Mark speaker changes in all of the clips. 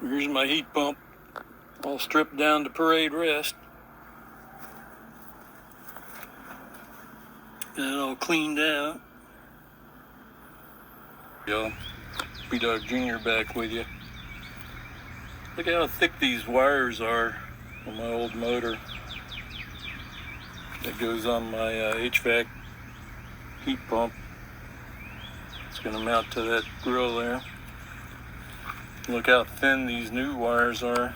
Speaker 1: Here's my heat pump, all stripped down to parade rest. Got it all cleaned out. Yo, B-Dog Jr. back with you. Look at how thick these wires are on my old motor. That goes on my HVAC heat pump. It's going to mount to that grill there. Look how thin these new wires are.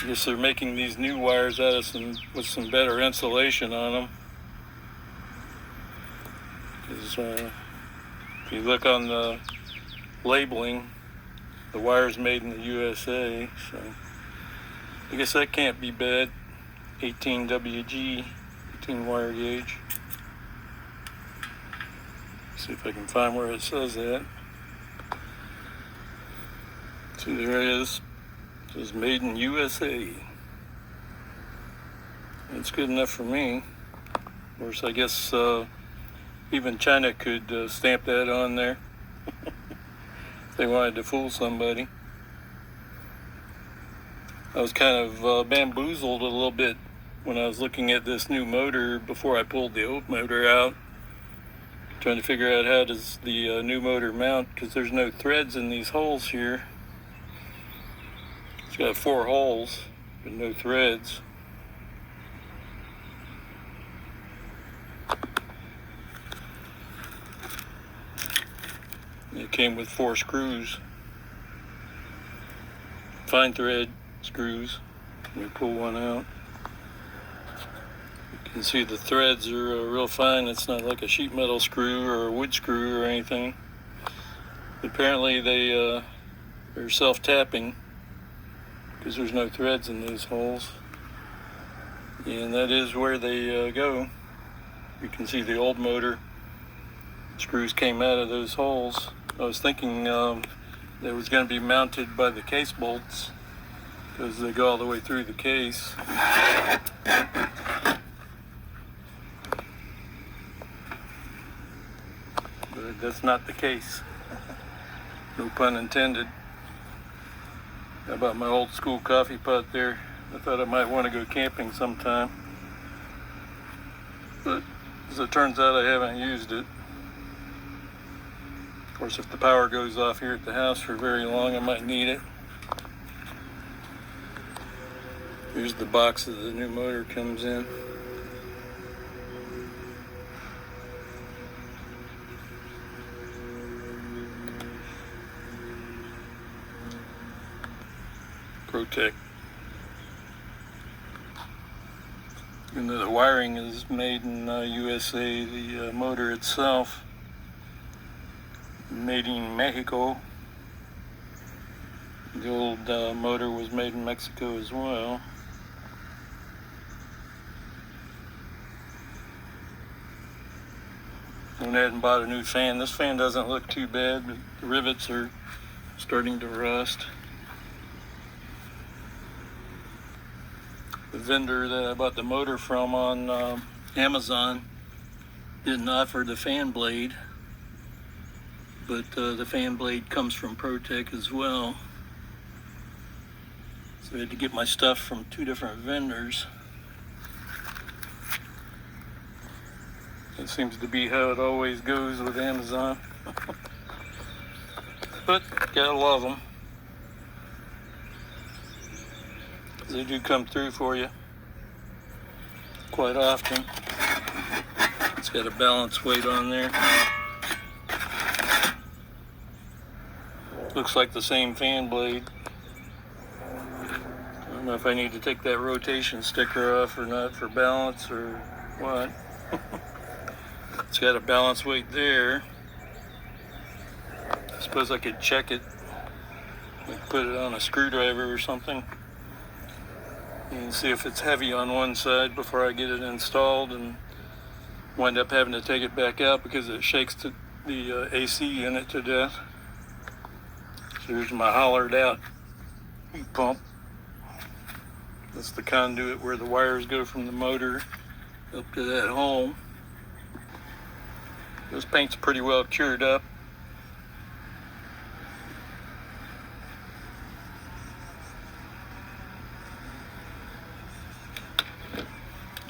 Speaker 1: I guess they're making these new wires out of with some better insulation on them. If you look on the labeling, the wire's made in the USA, so I guess that can't be bad. 18 WG, 18 wire gauge. See if I can find where it says that. See, there it is. It says made in USA. That's good enough for me. Of course, I guess even China could stamp that on there if they wanted to fool somebody. I was kind of bamboozled a little bit when I was looking at this new motor before I pulled the old motor out, trying to figure out how does the new motor mount, because there's no threads in these holes here. It's got 4 holes but no threads. It came with 4 screws, fine thread screws. Let me pull one out. You can see the threads are real fine. It's not like a sheet metal screw or a wood screw or anything. Apparently they're self-tapping because there's no threads in those holes. And that is where they go. You can see the old motor screws came out of those holes. I was thinking that was going to be mounted by the case bolts because they go all the way through the case. But that's not the case. No pun intended. How about my old school coffee pot there? I thought I might want to go camping sometime. But as it turns out, I haven't used it. Of course, if the power goes off here at the house for very long, I might need it. Here's the box that the new motor comes in. PROTECH. Even though the wiring is made in USA, the motor itself made in Mexico. The old motor was made in Mexico as well. Went ahead and bought a new fan. This fan doesn't look too bad, but the rivets are starting to rust. The vendor that I bought the motor from on Amazon didn't offer the fan blade, but the fan blade comes from PROTECH as well. So I had to get my stuff from 2 different vendors. That seems to be how it always goes with Amazon. But gotta love them. They do come through for you quite often. It's got a balance weight on there. Looks like the same fan blade. I don't know if I need to take that rotation sticker off or not for balance or what. It's got a balance weight there. I suppose I could check it. Like put it on a screwdriver or something. And see if it's heavy on one side before I get it installed and wind up having to take it back out because it shakes the AC unit to death. So here's my hollered out heat pump. That's the conduit where the wires go from the motor up to that hole. This paint's pretty well cured up.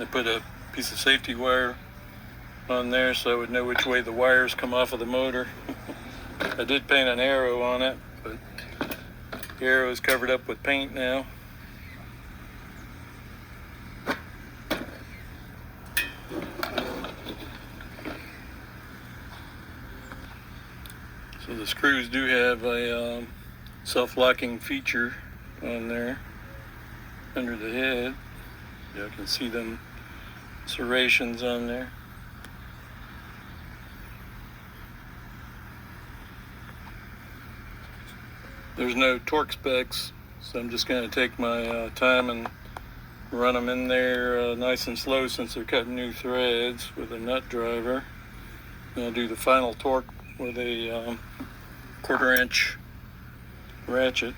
Speaker 1: I put a piece of safety wire on there so I would know which way the wires come off of the motor. I did paint an arrow on it, but the arrow is covered up with paint now. So the screws do have a self-locking feature on there under the head. You can see them serrations on there. There's no torque specs, so I'm just going to take my time and run them in there nice and slow since they're cutting new threads with a nut driver. And I'll do the final torque with a 1/4 inch ratchet.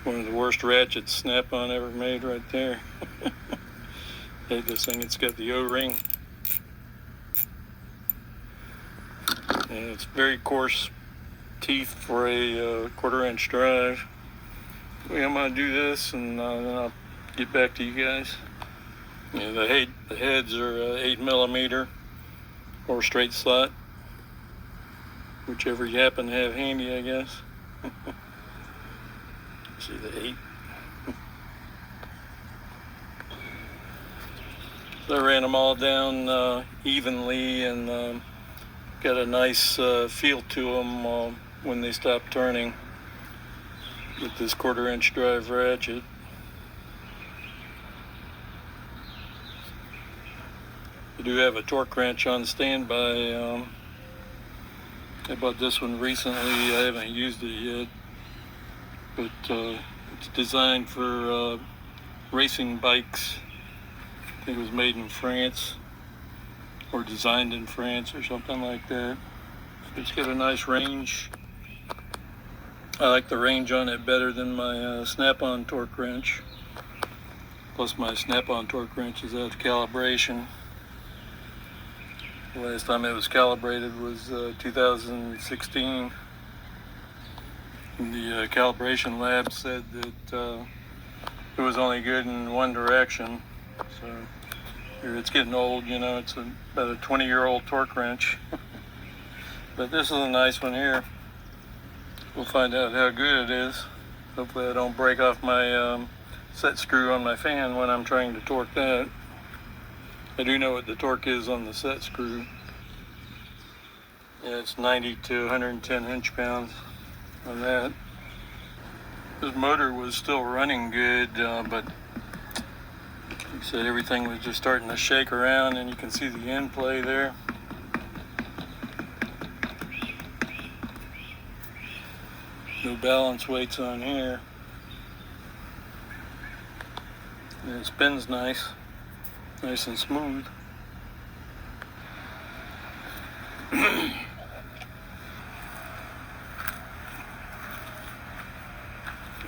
Speaker 1: One of the worst ratchets Snap-on ever made right there. I hate this thing. It's got the O-ring. And it's very coarse teeth for a 1/4 inch drive. Okay, I'm going to do this and then I'll get back to you guys. Yeah, the heads are 8mm or straight slot, whichever you happen to have handy, I guess. See the 8. So I ran them all down evenly and got a nice feel to them when they stop turning with this 1/4 inch drive ratchet. I do have a torque wrench on standby. I bought this one recently. I haven't used it yet, but it's designed for racing bikes. I think it was made in France or designed in France or something like that. It's got a nice range. I like the range on it better than my Snap-on torque wrench. Plus my Snap-on torque wrench is out of calibration. The last time it was calibrated was 2016. And the calibration lab said that it was only good in one direction. So it's getting old, you know, it's about a 20-year-old torque wrench. But this is a nice one here. We'll find out how good it is. Hopefully I don't break off my set screw on my fan when I'm trying to torque that. I do know what the torque is on the set screw. Yeah, it's 90 to 110 inch-pounds on that. This motor was still running good, but like I said, everything was just starting to shake around, and you can see the end play there. No balance weights on here. And it spins nice and smooth. Yeah,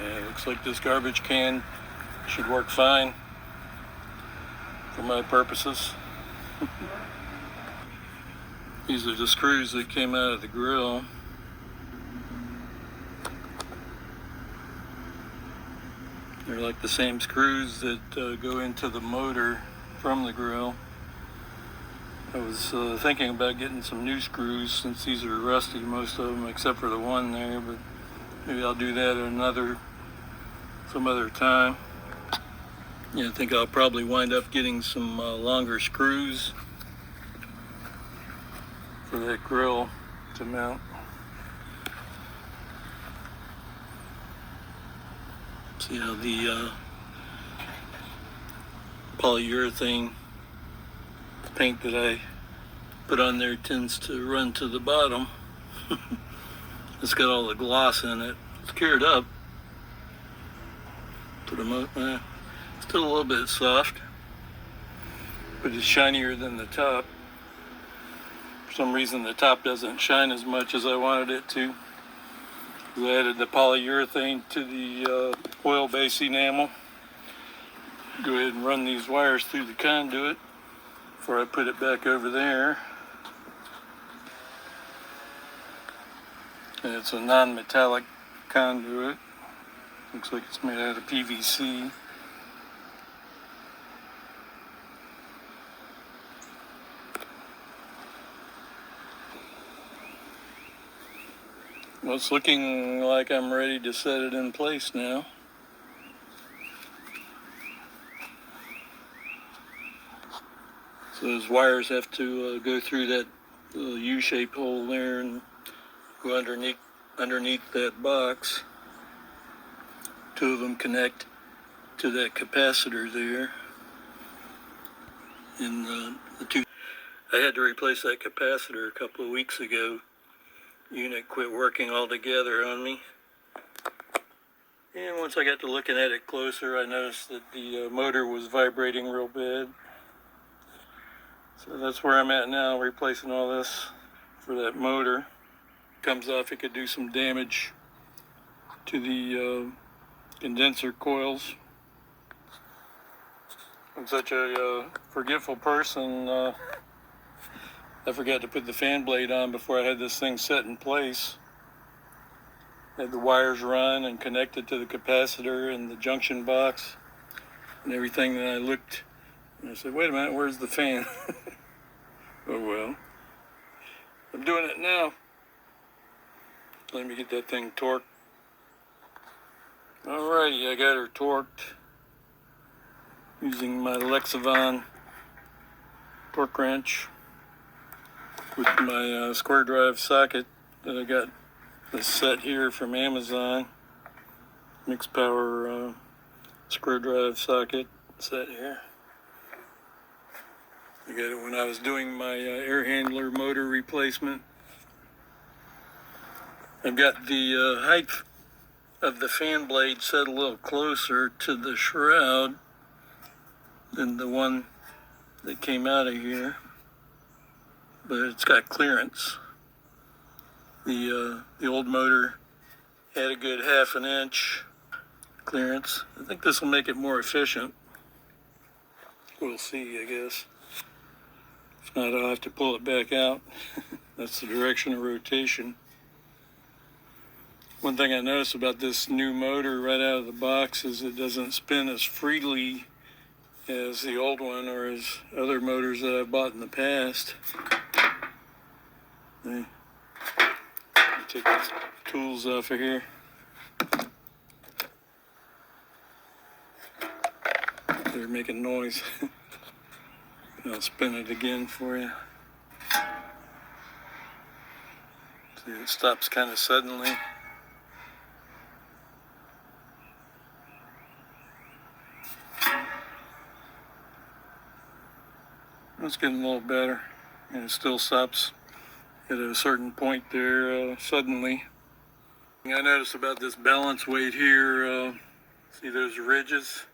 Speaker 1: it looks like this garbage can should work fine for my purposes. These are the screws that came out of the grill. They're like the same screws that go into the motor from the grill. I was thinking about getting some new screws since these are rusty, most of them except for the one there, but maybe I'll do that at some other time. Yeah, I think I'll probably wind up getting some longer screws for that grill to mount. See how the polyurethane paint that I put on there tends to run to the bottom. It's got all the gloss in it. It's cured up. Put them up. Still a little bit soft, but it's shinier than the top. For some reason the top doesn't shine as much as I wanted it to. I added the polyurethane to the oil-based enamel. Go ahead and run these wires through the conduit before I put it back over there. And it's a non-metallic conduit. Looks like it's made out of PVC. Well, it's looking like I'm ready to set it in place now. So those wires have to go through that little U-shaped hole there and go underneath that box. Two of them connect to that capacitor there. And the two, I had to replace that capacitor a couple of weeks ago. The unit quit working altogether on me. And once I got to looking at it closer, I noticed that the motor was vibrating real bad. So that's where I'm at now, replacing all this for that motor. Comes off, it could do some damage to the condenser coils. I'm such a forgetful person. I forgot to put the fan blade on before I had this thing set in place. Had the wires run and connected to the capacitor and the junction box and everything. Then I looked and I said, wait a minute, where's the fan? Oh well. I'm doing it now. Let me get that thing torqued. Alrighty, I got her torqued using my Lexavon torque wrench with my square drive socket that I got this set here from Amazon. Mixed power square drive socket set here. I got it when I was doing my air handler motor replacement. I've got the height of the fan blade set a little closer to the shroud than the one that came out of here, but it's got clearance. The old motor had a good 1/2 inch clearance. I think this will make it more efficient. We'll see, I guess. If not, I'll have to pull it back out. That's the direction of rotation. One thing I noticed about this new motor right out of the box is it doesn't spin as freely as the old one or as other motors that I've bought in the past. Let me take these tools off of here. They're making noise. I'll spin it again for you. See, it stops kind of suddenly. It's getting a little better, and it still stops at a certain point there suddenly. I noticed about this balance weight here, see those ridges?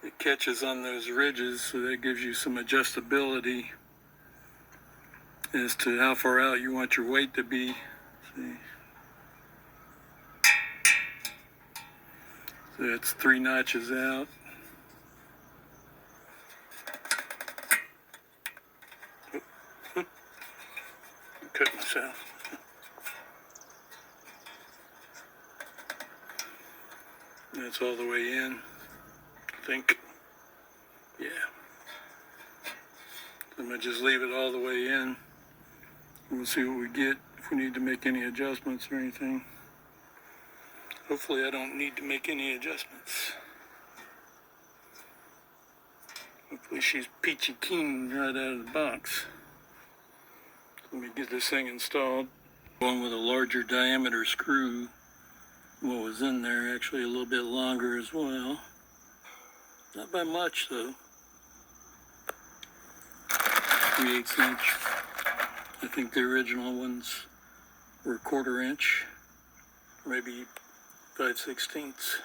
Speaker 1: It catches on those ridges, so that gives you some adjustability as to how far out you want your weight to be. See? So that's 3 notches out. Cut myself. That's all the way in, I think. Yeah. I'm gonna just leave it all the way in. We'll see what we get, if we need to make any adjustments or anything. Hopefully I don't need to make any adjustments. Hopefully she's peachy keen right out of the box. Let me get this thing installed. Along with a larger diameter screw. What was in there, actually a little bit longer as well. Not by much though. 3/8 inch. I think the original ones were 1/4 inch, maybe 5/16.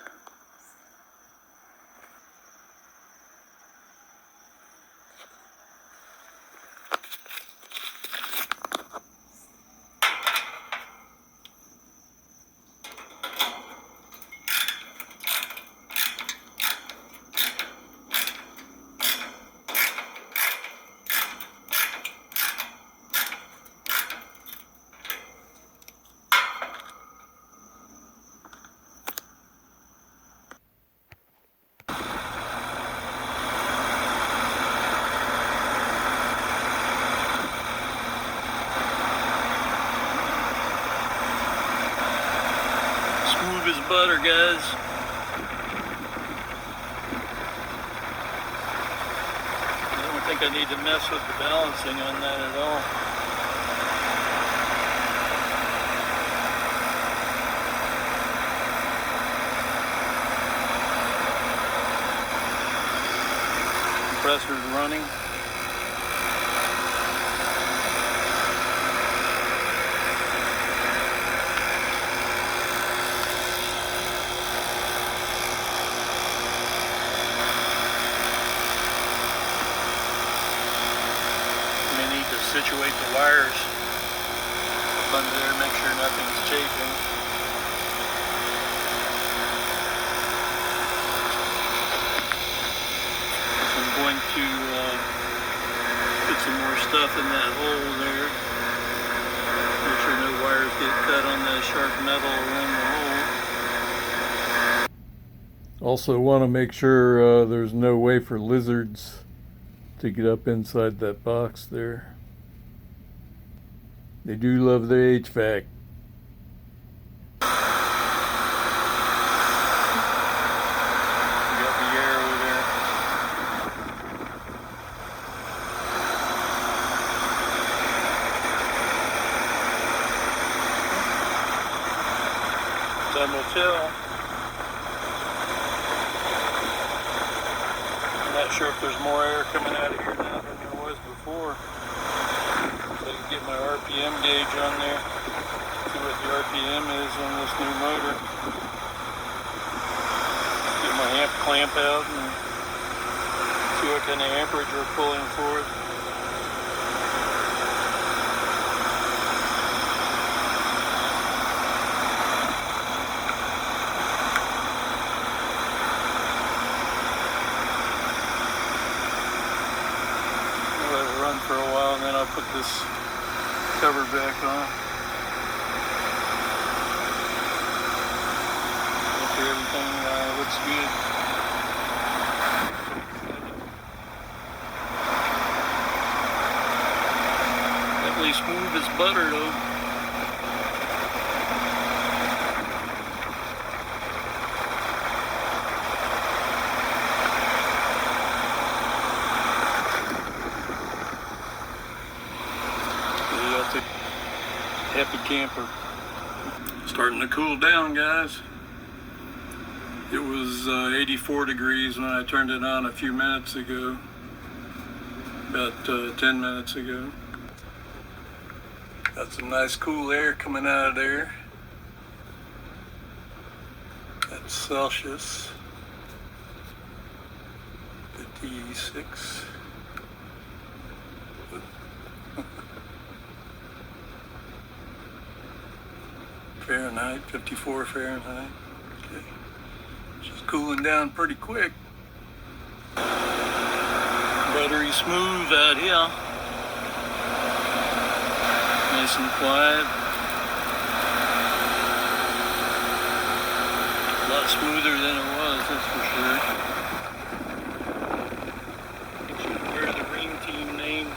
Speaker 1: butter, guys. I don't think I need to mess with the balancing on that at all. Compressor's running. Situate the wires up under there, make sure nothing's chafing. I'm going to put some more stuff in that hole there. Make sure no wires get cut on that sharp metal around the hole. Also want to make sure there's no way for lizards to get up inside that box there. They do love the HVAC. Got the air over there. Time will tell. I'm not sure if there's more air coming out of here now than there was before. Get my RPM gauge on there, see what the RPM is on this new motor. Get my amp clamp out and see what kind of amperage we're pulling for it. I'll let it run for a while and then I'll put this cover back on. Make sure everything looks good. Definitely smooth as butter though. Happy camper. Starting to cool down, guys. It was 84 degrees when I turned it on a few minutes ago. About 10 minutes ago. Got some nice cool air coming out of there. That's Celsius. 56. Fahrenheit, 54 Fahrenheit. Okay. Just cooling down pretty quick. Buttery smooth out here. Nice and quiet. A lot smoother than it was, that's for sure. It should wear the Ring Team name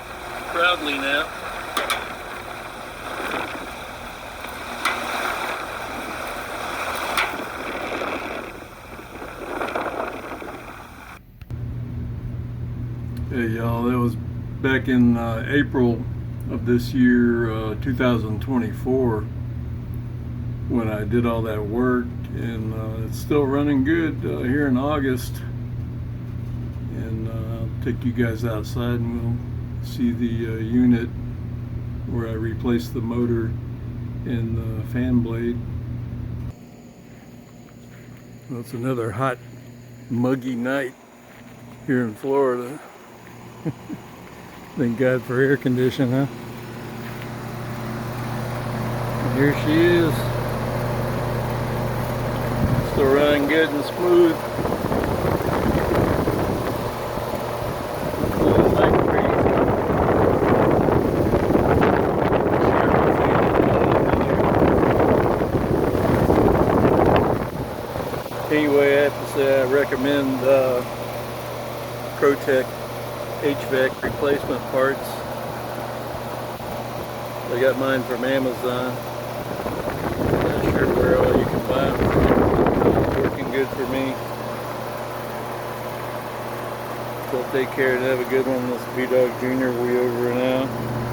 Speaker 1: proudly now. Hey y'all, that was back in April of this year, 2024, when I did all that work, and it's still running good here in August. And I'll take you guys outside and we'll see the unit where I replaced the motor and the fan blade. Well, it's another hot, muggy night here in Florida. Thank God for air conditioning, huh? And here she is. Still running good and smooth. Like crazy. Anyway, I have to say I recommend PROTECH HVAC replacement parts. I got mine from Amazon. I'm not sure where all you can buy them from. good for me. So take care and have a good one. This is B-Dog Jr. We over and out.